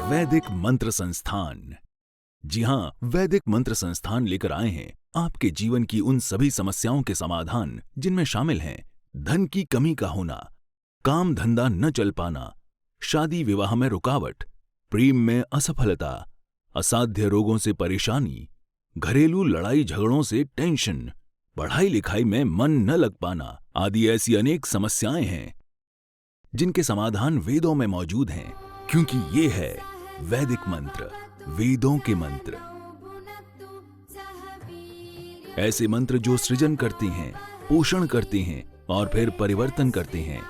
वैदिक मंत्र संस्थान। जी हाँ, वैदिक मंत्र संस्थान लेकर आए हैं आपके जीवन की उन सभी समस्याओं के समाधान जिनमें शामिल हैं धन की कमी का होना, काम धंधा न चल पाना, शादी विवाह में रुकावट, प्रेम में असफलता, असाध्य रोगों से परेशानी, घरेलू लड़ाई झगड़ों से टेंशन, पढ़ाई लिखाई में मन न लग पाना आदि ऐसी अनेक समस्याएं हैं जिनके समाधान वेदों में मौजूद हैं, क्योंकि ये है वैदिक मंत्र, वेदों के मंत्र। ऐसे मंत्र जो सृजन करते हैं, पोषण करते हैं और फिर परिवर्तन करते हैं।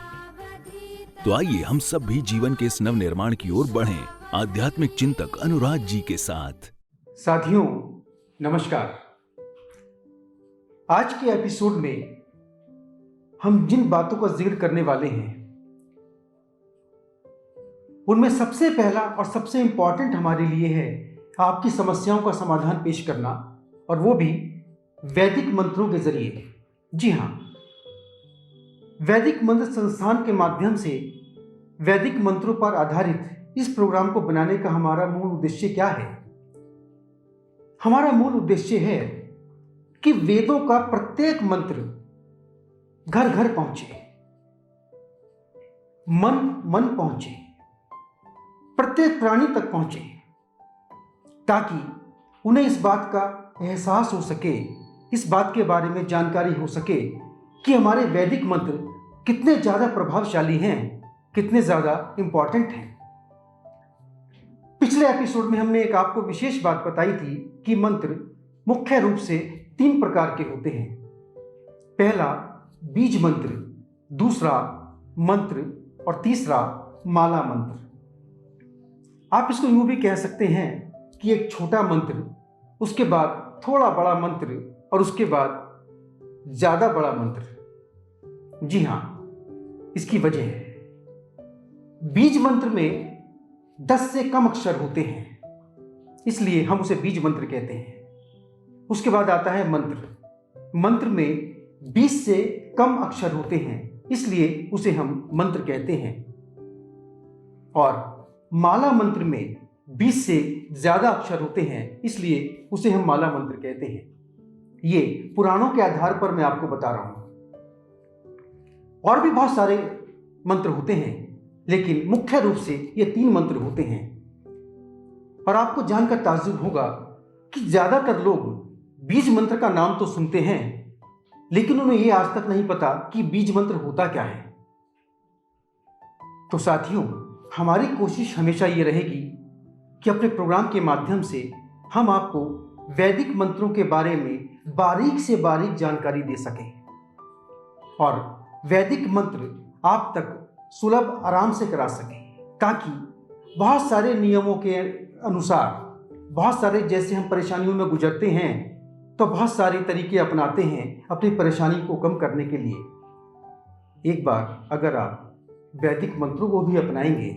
तो आइए हम सब भी जीवन के इस नव निर्माण की ओर बढ़ें आध्यात्मिक चिंतक अनुराग जी के साथ। साथियों नमस्कार। आज के एपिसोड में हम जिन बातों का जिक्र करने वाले हैं उनमें सबसे पहला और सबसे इंपॉर्टेंट हमारे लिए है आपकी समस्याओं का समाधान पेश करना, और वो भी वैदिक मंत्रों के जरिए। जी हाँ, वैदिक मंत्र संस्थान के माध्यम से वैदिक मंत्रों पर आधारित इस प्रोग्राम को बनाने का हमारा मूल उद्देश्य क्या है? हमारा मूल उद्देश्य है कि वेदों का प्रत्येक मंत्र घर घर पहुंचे, मन मन पहुंचे, प्रत्येक प्राणी तक पहुंचे, ताकि उन्हें इस बात का एहसास हो सके, इस बात के बारे में जानकारी हो सके कि हमारे वैदिक मंत्र कितने ज़्यादा प्रभावशाली हैं, कितने ज़्यादा इंपॉर्टेंट हैं। पिछले एपिसोड में हमने एक आपको विशेष बात बताई थी कि मंत्र मुख्य रूप से 3 प्रकार के होते हैं। पहला बीज मंत्र, दूसरा मंत्र और तीसरा माला मंत्र। आप इसको यूं भी कह सकते हैं कि एक छोटा मंत्र, उसके बाद थोड़ा बड़ा मंत्र और उसके बाद ज्यादा बड़ा मंत्र। जी हां, इसकी वजह है बीज मंत्र में 10 से कम अक्षर होते हैं, इसलिए हम उसे बीज मंत्र कहते हैं। उसके बाद आता है मंत्र। मंत्र में 20 से कम अक्षर होते हैं, इसलिए उसे हम मंत्र कहते हैं। और माला मंत्र में 20 से ज्यादा अक्षर होते हैं, इसलिए उसे हम माला मंत्र कहते हैं। ये पुराणों के आधार पर मैं आपको बता रहा हूं। और भी बहुत सारे मंत्र होते हैं, लेकिन मुख्य रूप से ये 3 मंत्र होते हैं। और आपको जानकर ताज्जुब होगा कि ज्यादातर लोग बीज मंत्र का नाम तो सुनते हैं, लेकिन उन्हें यह आज तक नहीं पता कि बीज मंत्र होता क्या है। तो साथियों, हमारी कोशिश हमेशा ये रहेगी कि अपने प्रोग्राम के माध्यम से हम आपको वैदिक मंत्रों के बारे में बारीक से बारीक जानकारी दे सकें, और वैदिक मंत्र आप तक सुलभ आराम से करा सकें, ताकि बहुत सारे नियमों के अनुसार, बहुत सारे जैसे हम परेशानियों में गुजरते हैं तो बहुत सारे तरीके अपनाते हैं अपनी परेशानी को कम करने के लिए। एक बार अगर आप वैदिक मंत्रों को भी अपनाएंगे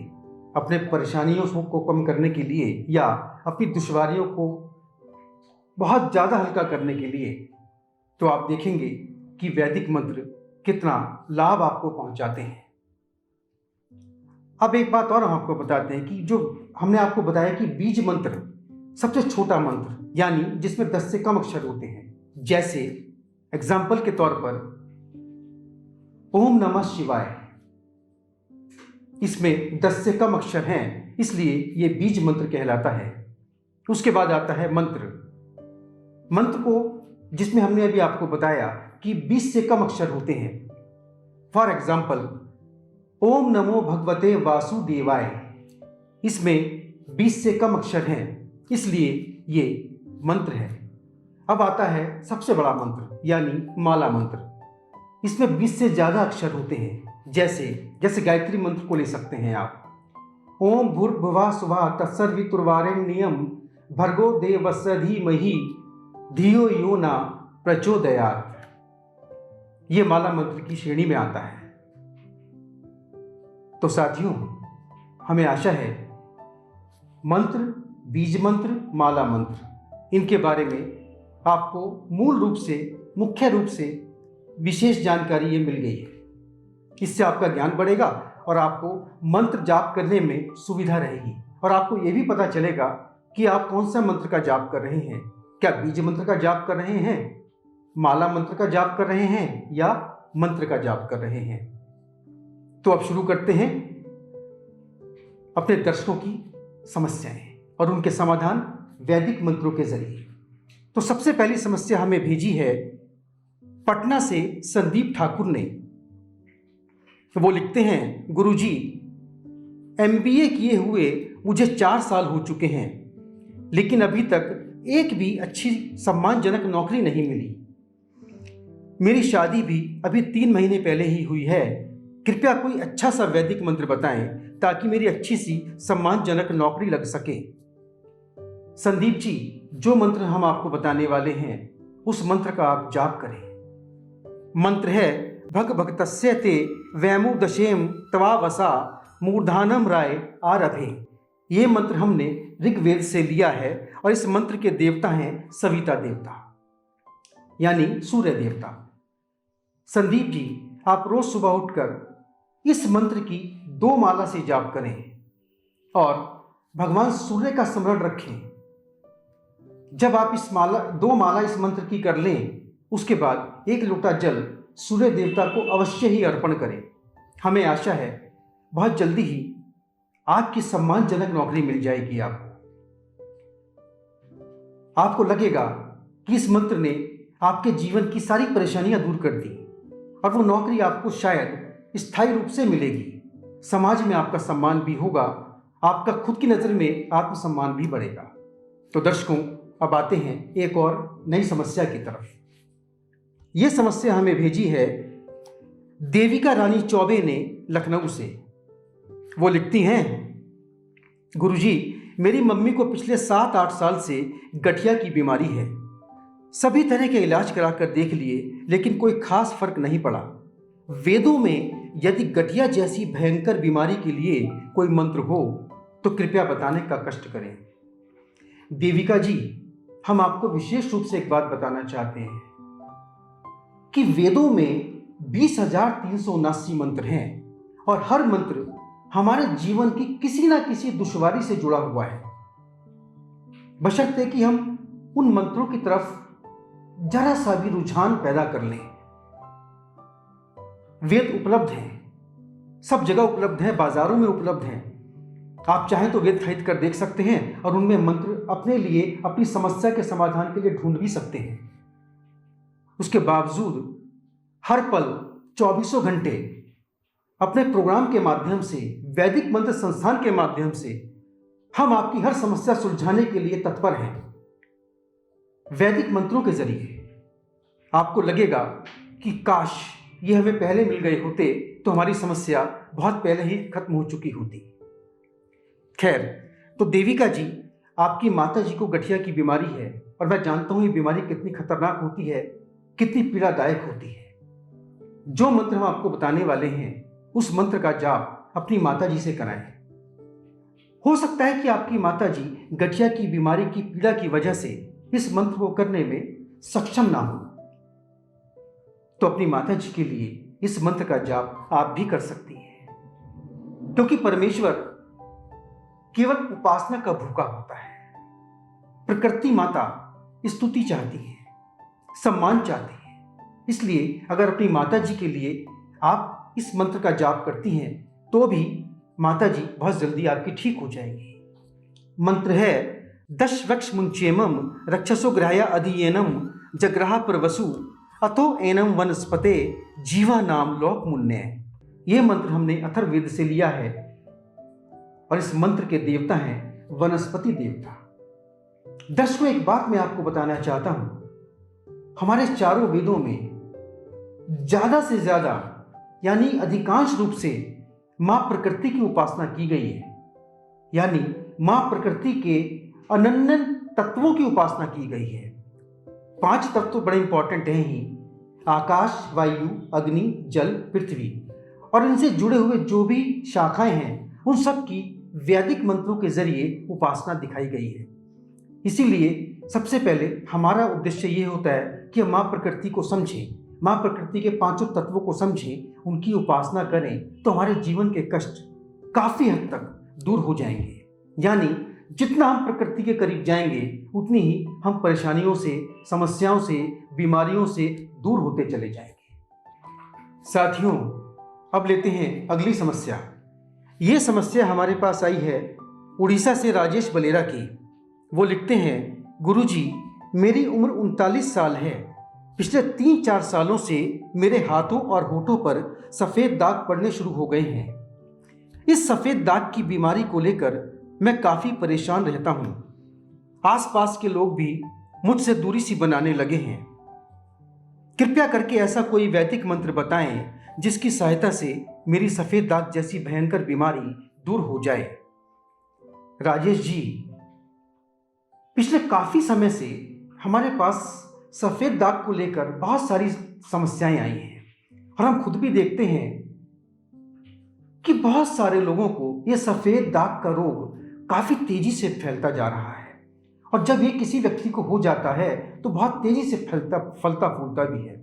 अपने परेशानियों को कम करने के लिए या अपनी दुश्वारियों को बहुत ज़्यादा हल्का करने के लिए, तो आप देखेंगे कि वैदिक मंत्र कितना लाभ आपको पहुंचाते हैं। अब एक बात और हम आपको बताते हैं कि जो हमने आपको बताया कि बीज मंत्र सबसे छोटा मंत्र, यानी जिसमें 10 से कम अक्षर होते हैं। जैसे एग्जाम्पल के तौर पर ओम नमः शिवाय, इसमें 10 से कम अक्षर हैं, इसलिए यह बीज मंत्र कहलाता है। उसके बाद आता है मंत्र। मंत्र को जिसमें हमने अभी आपको बताया कि 20 से कम अक्षर होते हैं। फॉर एग्जाम्पल ओम नमो भगवते वासुदेवाय, इसमें 20 से कम अक्षर हैं, इसलिए ये मंत्र है। अब आता है सबसे बड़ा मंत्र, यानी माला मंत्र। इसमें 20 से ज़्यादा अक्षर होते हैं। जैसे गायत्री मंत्र को ले सकते हैं आप। ओम भूर्भुवः स्वः तत्सवितुर्वरेण्यं भर्गो देवस्य धीमहि धियो यो न प्रचोदयात्। ये माला मंत्र की श्रेणी में आता है। तो साथियों, हमें आशा है मंत्र, बीज मंत्र, माला मंत्र, इनके बारे में आपको मूल रूप से, मुख्य रूप से विशेष जानकारी ये मिल गई है। इससे आपका ज्ञान बढ़ेगा और आपको मंत्र जाप करने में सुविधा रहेगी। और आपको यह भी पता चलेगा कि आप कौन सा मंत्र का जाप कर रहे हैं। क्या बीज मंत्र का जाप कर रहे हैं, माला मंत्र का जाप कर रहे हैं, या मंत्र का जाप कर रहे हैं। तो अब शुरू करते हैं अपने दर्शकों की समस्याएं और उनके समाधान वैदिक मंत्रों के जरिए। तो सबसे पहली समस्या हमें भेजी है पटना से संदीप ठाकुर ने। वो लिखते हैं, गुरुजी, MBA किए हुए मुझे 4 साल हो चुके हैं, लेकिन अभी तक एक भी अच्छी सम्मानजनक नौकरी नहीं मिली। मेरी शादी भी अभी 3 महीने पहले ही हुई है। कृपया कोई अच्छा सा वैदिक मंत्र बताएं ताकि मेरी अच्छी सी सम्मानजनक नौकरी लग सके। संदीप जी, जो मंत्र हम आपको बताने वाले हैं उस मंत्र का आप जाप करें। मंत्र है भग भगतस्य ते वैमुदशेम तवावसा मूर्धानम राय आरभे। ये मंत्र हमने ऋग्वेद से लिया है और इस मंत्र के देवता हैं सविता देवता, यानी सूर्य देवता। संदीप जी, आप रोज सुबह उठकर इस मंत्र की 2 माला से जाप करें और भगवान सूर्य का स्मरण रखें। जब आप 2 माला इस मंत्र की कर लें, उसके बाद 1 लोटा जल सूर्य देवता को अवश्य ही अर्पण करें। हमें आशा है बहुत जल्दी ही आपकी सम्मानजनक नौकरी मिल जाएगी। आपको लगेगा कि इस मंत्र ने आपके जीवन की सारी परेशानियां दूर कर दी और वो नौकरी आपको शायद स्थायी रूप से मिलेगी। समाज में आपका सम्मान भी होगा, आपका खुद की नज़र में आत्मसम्मान भी बढ़ेगा। तो दर्शकों, अब आते हैं एक और नई समस्या की तरफ। ये समस्या हमें भेजी है देविका रानी चौबे ने लखनऊ से। वो लिखती हैं, गुरुजी, मेरी मम्मी को पिछले 7-8 साल से गठिया की बीमारी है। सभी तरह के इलाज कराकर देख लिए, लेकिन कोई खास फर्क नहीं पड़ा। वेदों में यदि गठिया जैसी भयंकर बीमारी के लिए कोई मंत्र हो तो कृपया बताने का कष्ट करें। देविका जी, हम आपको विशेष रूप से एक बात बताना चाहते हैं कि वेदों में 20,379 मंत्र हैं और हर मंत्र हमारे जीवन की किसी ना किसी दुश्वारी से जुड़ा हुआ है, बशर्ते कि हम उन मंत्रों की तरफ जरा सा भी रुझान पैदा कर लें। वेद उपलब्ध हैं, सब जगह उपलब्ध हैं, बाजारों में उपलब्ध हैं। आप चाहें तो वेद खरीद कर देख सकते हैं और उनमें मंत्र अपने लिए अपनी समस्या के समाधान के लिए ढूंढ भी सकते हैं। उसके बावजूद हर पल 24 घंटे अपने प्रोग्राम के माध्यम से, वैदिक मंत्र संस्थान के माध्यम से हम आपकी हर समस्या सुलझाने के लिए तत्पर हैं। वैदिक मंत्रों के जरिए आपको लगेगा कि काश ये हमें पहले मिल गए होते तो हमारी समस्या बहुत पहले ही खत्म हो चुकी होती। खैर, तो देविका जी, आपकी माता जी को गठिया की बीमारी है और मैं जानता हूं ये बीमारी कितनी खतरनाक होती है, कितनी पीड़ादायक होती है। जो मंत्र हम आपको बताने वाले हैं उस मंत्र का जाप अपनी माता जी से कराएं। हो सकता है कि आपकी माता जी गठिया की बीमारी की पीड़ा की वजह से इस मंत्र को करने में सक्षम ना हो, तो अपनी माता जी के लिए इस मंत्र का जाप आप भी कर सकती हैं, क्योंकि परमेश्वर केवल उपासना का भूखा होता है। प्रकृति माता स्तुति चाहती है, सम्मान चाहती है। इसलिए अगर अपनी माता जी के लिए आप इस मंत्र का जाप करती हैं तो भी माता जी बहुत जल्दी आपकी ठीक हो जाएगी। मंत्र है दश वृक्ष मुंचेमम रक्षसो ग्रहया अधियेनम जग्रहा प्रवसु अतो एनम वनस्पते जीवा नाम लोक मुन्ने। ये मंत्र हमने अथर्ववेद से लिया है और इस मंत्र के देवता हैं वनस्पति देवता। दर्शकों, एक बात मैं आपको बताना चाहता हूं, हमारे चारों वेदों में ज्यादा से ज्यादा यानी अधिकांश रूप से मां प्रकृति की उपासना की गई है, यानी मां प्रकृति के अनन्य तत्वों की उपासना की गई है। 5 तत्व बड़े इंपॉर्टेंट हैं ही, आकाश, वायु, अग्नि, जल, पृथ्वी, और इनसे जुड़े हुए जो भी शाखाएं हैं उन सब की वैदिक मंत्रों के जरिए उपासना दिखाई गई है। इसीलिए सबसे पहले हमारा उद्देश्य ये होता है कि हम मां प्रकृति को समझें, मां प्रकृति के 5 तत्वों को समझें, उनकी उपासना करें तो हमारे जीवन के कष्ट काफी हद तक दूर हो जाएंगे। यानी जितना हम प्रकृति के करीब जाएंगे उतनी ही हम परेशानियों से, समस्याओं से, बीमारियों से दूर होते चले जाएंगे। साथियों, अब लेते हैं अगली समस्या। ये समस्या हमारे पास आई है उड़ीसा से राजेश बलेरा की। वो लिखते हैं, गुरुजी, मेरी उम्र 39 साल है। पिछले 3-4 सालों से मेरे हाथों और होठों पर सफ़ेद दाग पड़ने शुरू हो गए हैं। इस सफ़ेद दाग की बीमारी को लेकर मैं काफ़ी परेशान रहता हूँ। आसपास के लोग भी मुझसे दूरी सी बनाने लगे हैं। कृपया करके ऐसा कोई वैदिक मंत्र बताएं जिसकी सहायता से मेरी सफ़ेद दाग जैसी भयंकर बीमारी दूर हो जाए। राजेश जी, पिछले काफ़ी समय से हमारे पास सफ़ेद दाग को लेकर बहुत सारी समस्याएं आई हैं और हम खुद भी देखते हैं कि बहुत सारे लोगों को यह सफ़ेद दाग का रोग काफ़ी तेज़ी से फैलता जा रहा है और जब ये किसी व्यक्ति को हो जाता है तो बहुत तेज़ी से फलता फूलता भी है।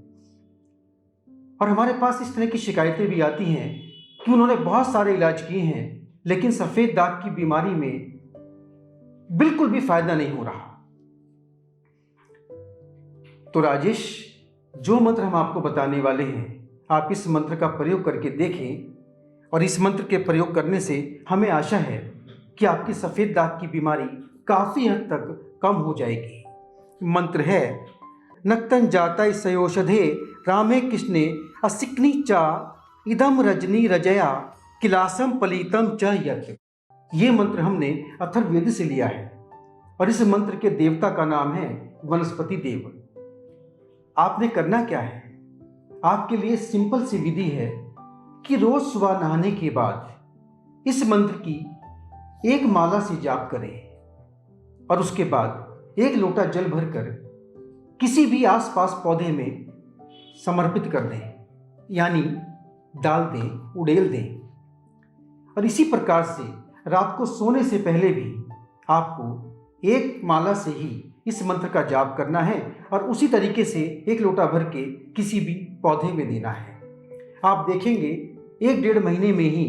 और हमारे पास इस तरह की शिकायतें भी आती हैं कि उन्होंने बहुत सारे इलाज किए हैं लेकिन सफ़ेद दाग की बीमारी में बिल्कुल भी फायदा नहीं हो रहा। तो राजेश, जो मंत्र हम आपको बताने वाले हैं, आप इस मंत्र का प्रयोग करके देखें और इस मंत्र के प्रयोग करने से हमें आशा है कि आपकी सफ़ेद दाग की बीमारी काफ़ी हद तक कम हो जाएगी। मंत्र है, नक्तं जाता सयोषधे रामे कृष्णे असिक्नी चा इदम रजनी रजया किलासम पलीतम च यत्। ये मंत्र हमने अथर्ववेद से लिया है और इस मंत्र के देवता का नाम है वनस्पति देव। आपने करना क्या है, आपके लिए सिंपल सी विधि है कि रोज सुबह नहाने के बाद इस मंत्र की एक माला से जाप करें और उसके बाद 1 लोटा जल भरकर किसी भी आसपास पौधे में समर्पित कर दें, यानी डाल दें, उड़ेल दें। और इसी प्रकार से रात को सोने से पहले भी आपको एक माला से ही इस मंत्र का जाप करना है और उसी तरीके से 1 लोटा भर के किसी भी पौधे में देना है। आप देखेंगे 1-1.5 महीने में ही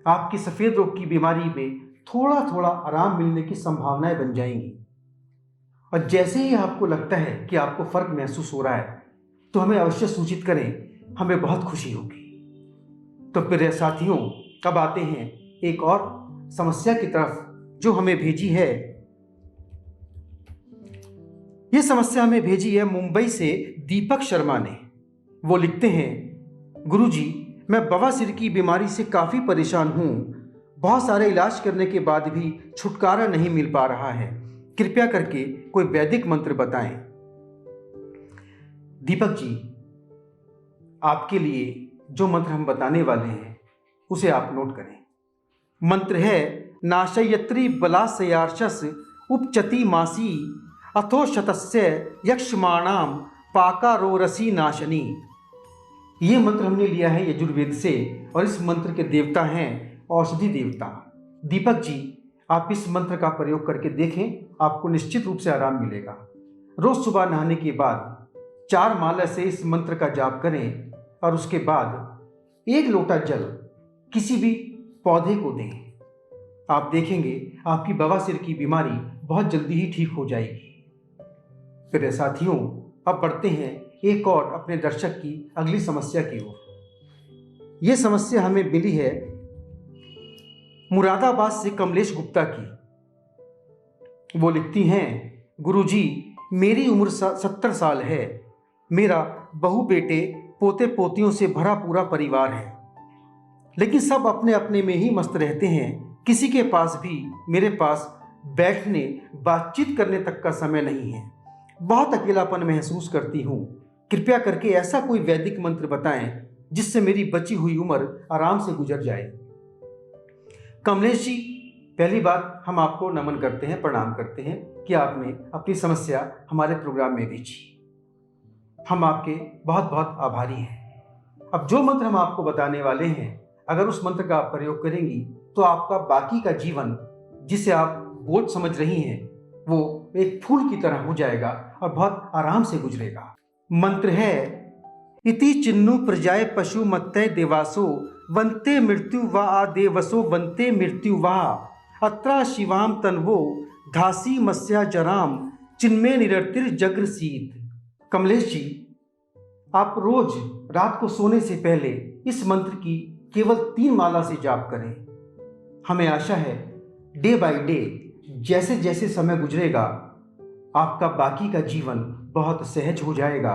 आपकी सफ़ेद रोग की बीमारी में थोड़ा थोड़ा आराम मिलने की संभावनाएं बन जाएंगी। और जैसे ही आपको लगता है कि आपको फ़र्क महसूस हो रहा है तो हमें अवश्य सूचित करें, हमें बहुत खुशी होगी। तो फिर साथियों, अब आते हैं एक और समस्या की तरफ जो हमें भेजी है। ये समस्या हमें भेजी है मुंबई से दीपक शर्मा ने। वो लिखते हैं, गुरुजी, मैं बवासीर की बीमारी से काफ़ी परेशान हूँ। बहुत सारे इलाज करने के बाद भी छुटकारा नहीं मिल पा रहा है। कृपया करके कोई वैदिक मंत्र बताएं। दीपक जी, आपके लिए जो मंत्र हम बताने वाले हैं उसे आप नोट करें। मंत्र है, नाशयत्री बलासयार्चस उपचति मासी अथो शतस्य यक्षमाणाम पाकारोरसी नाशनी। ये मंत्र हमने लिया है यजुर्वेद से और इस मंत्र के देवता हैं औषधि देवता। दीपक जी, आप इस मंत्र का प्रयोग करके देखें, आपको निश्चित रूप से आराम मिलेगा। रोज सुबह नहाने के बाद 4 माला से इस मंत्र का जाप करें और उसके बाद 1 लोटा जल किसी भी पौधे को दें। आप देखेंगे आपकी बवासीर की बीमारी बहुत जल्दी ही ठीक हो जाएगी। फिर साथियों, अब बढ़ते हैं एक और अपने दर्शक की अगली समस्या की ओर। ये समस्या हमें मिली है मुरादाबाद से कमलेश गुप्ता की। वो लिखती हैं, गुरुजी, मेरी उम्र 70 साल है। मेरा बहू बेटे पोते पोतियों से भरा पूरा परिवार है, लेकिन सब अपने अपने में ही मस्त रहते हैं। किसी के पास भी मेरे पास बैठने बातचीत करने तक का समय नहीं है। बहुत अकेलापन महसूस करती हूँ। कृपया करके ऐसा कोई वैदिक मंत्र बताएं जिससे मेरी बची हुई उम्र आराम से गुजर जाए। कमलेश जी, पहली बात हम आपको नमन करते हैं, प्रणाम करते हैं कि आपने अपनी समस्या हमारे प्रोग्राम में भेजी। हम आपके बहुत बहुत आभारी हैं। अब जो मंत्र हम आपको बताने वाले हैं, अगर उस मंत्र का आप प्रयोग करेंगी तो आपका बाकी का जीवन, जिसे आप बोझ समझ रही हैं, वो एक फूल की तरह हो जाएगा और बहुत आराम से गुजरेगा। मंत्र है, इति चिन्नु प्रजाय पशु मत्तय देवासो वंते मृत्यु वा देवसो वंते मृत्यु वा अत्रा शिवाम तन्वो धासी मस्या जराम चिन्मय निरतिर जग्र सीत। कमलेश जी, आप रोज रात को सोने से पहले इस मंत्र की केवल 3 माला से जाप करें। हमें आशा है डे बाय डे जैसे जैसे समय गुजरेगा आपका बाकी का जीवन बहुत सहज हो जाएगा।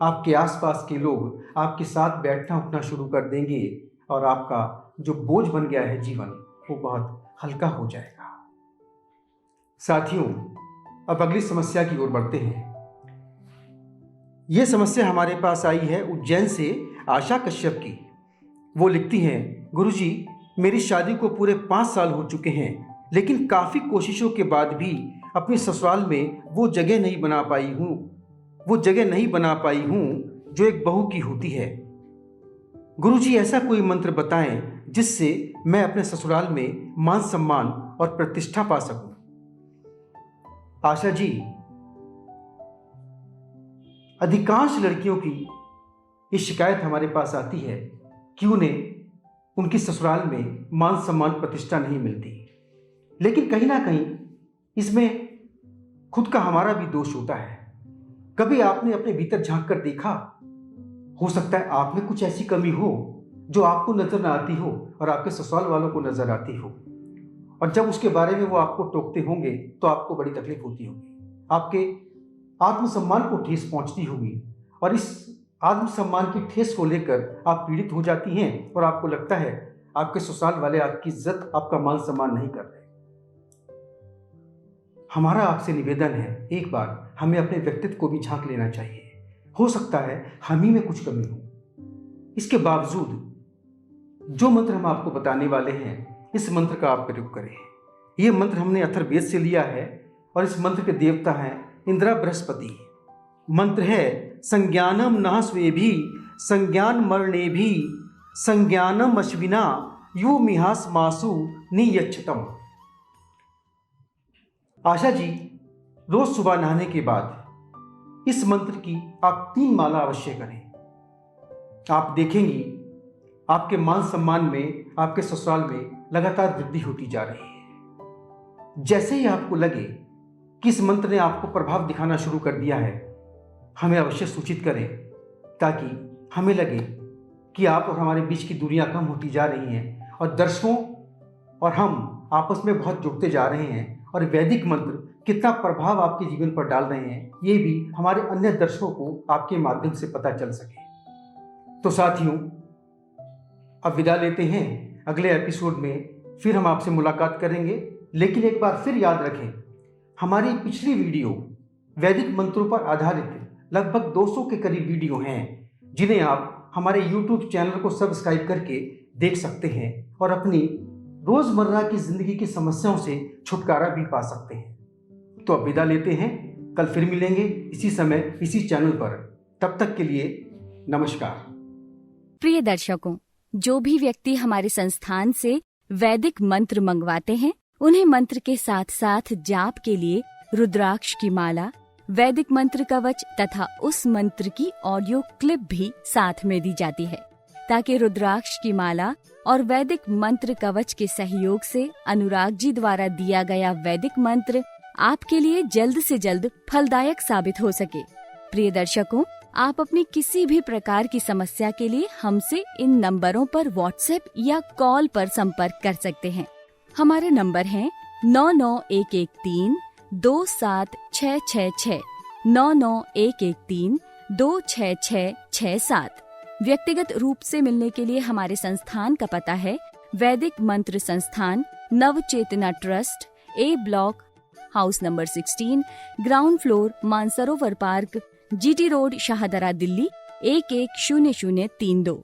आपके आसपास के लोग आपके साथ बैठना उठना शुरू कर देंगे और आपका जो बोझ बन गया है जीवन वो बहुत हल्का हो जाएगा। साथियों, अब अगली समस्या की ओर बढ़ते हैं। यह समस्या हमारे पास आई है उज्जैन से आशा कश्यप की। वो लिखती हैं, गुरुजी, मेरी शादी को पूरे 5 साल हो चुके हैं, लेकिन काफ़ी कोशिशों के बाद भी अपने ससुराल में वो जगह नहीं बना पाई हूँ जो एक बहू की होती है। गुरुजी, ऐसा कोई मंत्र बताएं जिससे मैं अपने ससुराल में मान सम्मान और प्रतिष्ठा पा सकूं। आशा जी, अधिकांश लड़कियों की ये शिकायत हमारे पास आती है कि उन्हें उनकी ससुराल में मान सम्मान प्रतिष्ठा नहीं मिलती, लेकिन कहीं ना कहीं इसमें खुद का हमारा भी दोष होता है। कभी आपने अपने भीतर झांक कर देखा? हो सकता है आप में कुछ ऐसी कमी हो जो आपको नजर ना आती हो और आपके ससुराल वालों को नजर आती हो, और जब उसके बारे में वो आपको टोकते होंगे तो आपको बड़ी तकलीफ होती होगी, आपके आत्मसम्मान को ठेस पहुंचती होगी, और इस आत्मसम्मान की ठेस को लेकर आप पीड़ित हो जाती हैं और आपको लगता है आपके ससुराल वाले आपकी इज्जत, आपका मान सम्मान नहीं कर रहे। हमारा आपसे निवेदन है, एक बार हमें अपने व्यक्तित्व को भी झांक लेना चाहिए। हो सकता है हम ही में कुछ कमी हो। इसके बावजूद जो मंत्र हम आपको बताने वाले हैं, इस मंत्र का आप प्रयोग करें। यह मंत्र हमने अथर्ववेद से लिया है और इस मंत्र के देवता हैं इंद्र बृहस्पति। मंत्र है संज्ञानम नः स्वेभि संज्ञान मरणे भी संज्ञानम अश्विना यो मिहास मासु नियच्छतम। आशा जी, रोज सुबह नहाने के बाद इस मंत्र की आप 3 माला अवश्य करें। आप देखेंगी आपके मान सम्मान में, आपके ससुराल में लगातार वृद्धि होती जा रही है। जैसे ही आपको लगे कि इस मंत्र ने आपको प्रभाव दिखाना शुरू कर दिया है, हमें अवश्य सूचित करें, ताकि हमें लगे कि आप और हमारे बीच की दूरियां कम होती जा रही हैं और दर्शकों और हम आपस में बहुत जुड़ते जा रहे हैं, और वैदिक मंत्र कितना प्रभाव आपके जीवन पर डाल रहे हैं ये भी हमारे अन्य दर्शकों को आपके माध्यम से पता चल सके। तो साथियों, अब विदा लेते हैं। अगले एपिसोड में फिर हम आपसे मुलाकात करेंगे, लेकिन एक बार फिर याद रखें, हमारी पिछली वीडियो वैदिक मंत्रों पर आधारित लगभग 200 के करीब वीडियो हैं, जिन्हें आप हमारे YouTube चैनल को सब्सक्राइब करके देख सकते हैं और अपनी रोजमर्रा की जिंदगी की समस्याओं से छुटकारा भी पा सकते हैं। तो अब विदा लेते हैं, कल फिर मिलेंगे इसी समय इसी चैनल पर। तब तक के लिए नमस्कार। प्रिय दर्शकों, जो भी व्यक्ति हमारे संस्थान से वैदिक मंत्र मंगवाते हैं, उन्हें मंत्र के साथ साथ जाप के लिए रुद्राक्ष की माला, वैदिक मंत्र कवच तथा उस मंत्र की ऑडियो क्लिप भी साथ में दी जाती है, ताकि रुद्राक्ष की माला और वैदिक मंत्र कवच के सहयोग से अनुराग जी द्वारा दिया गया वैदिक मंत्र आपके लिए जल्द से जल्द फलदायक साबित हो सके। प्रिय दर्शकों, आप अपनी किसी भी प्रकार की समस्या के लिए हमसे इन नंबरों पर व्हाट्सएप या कॉल पर संपर्क कर सकते हैं। हमारे नंबर हैं 99113 27666, 99113 26667। व्यक्तिगत रूप से मिलने के लिए हमारे संस्थान का पता है Vaidik Mantra Sansthan, Navchetna trust, A block, house number 16, ground floor, Mansarovar park, GT road, Shahdara, Delhi 1100032।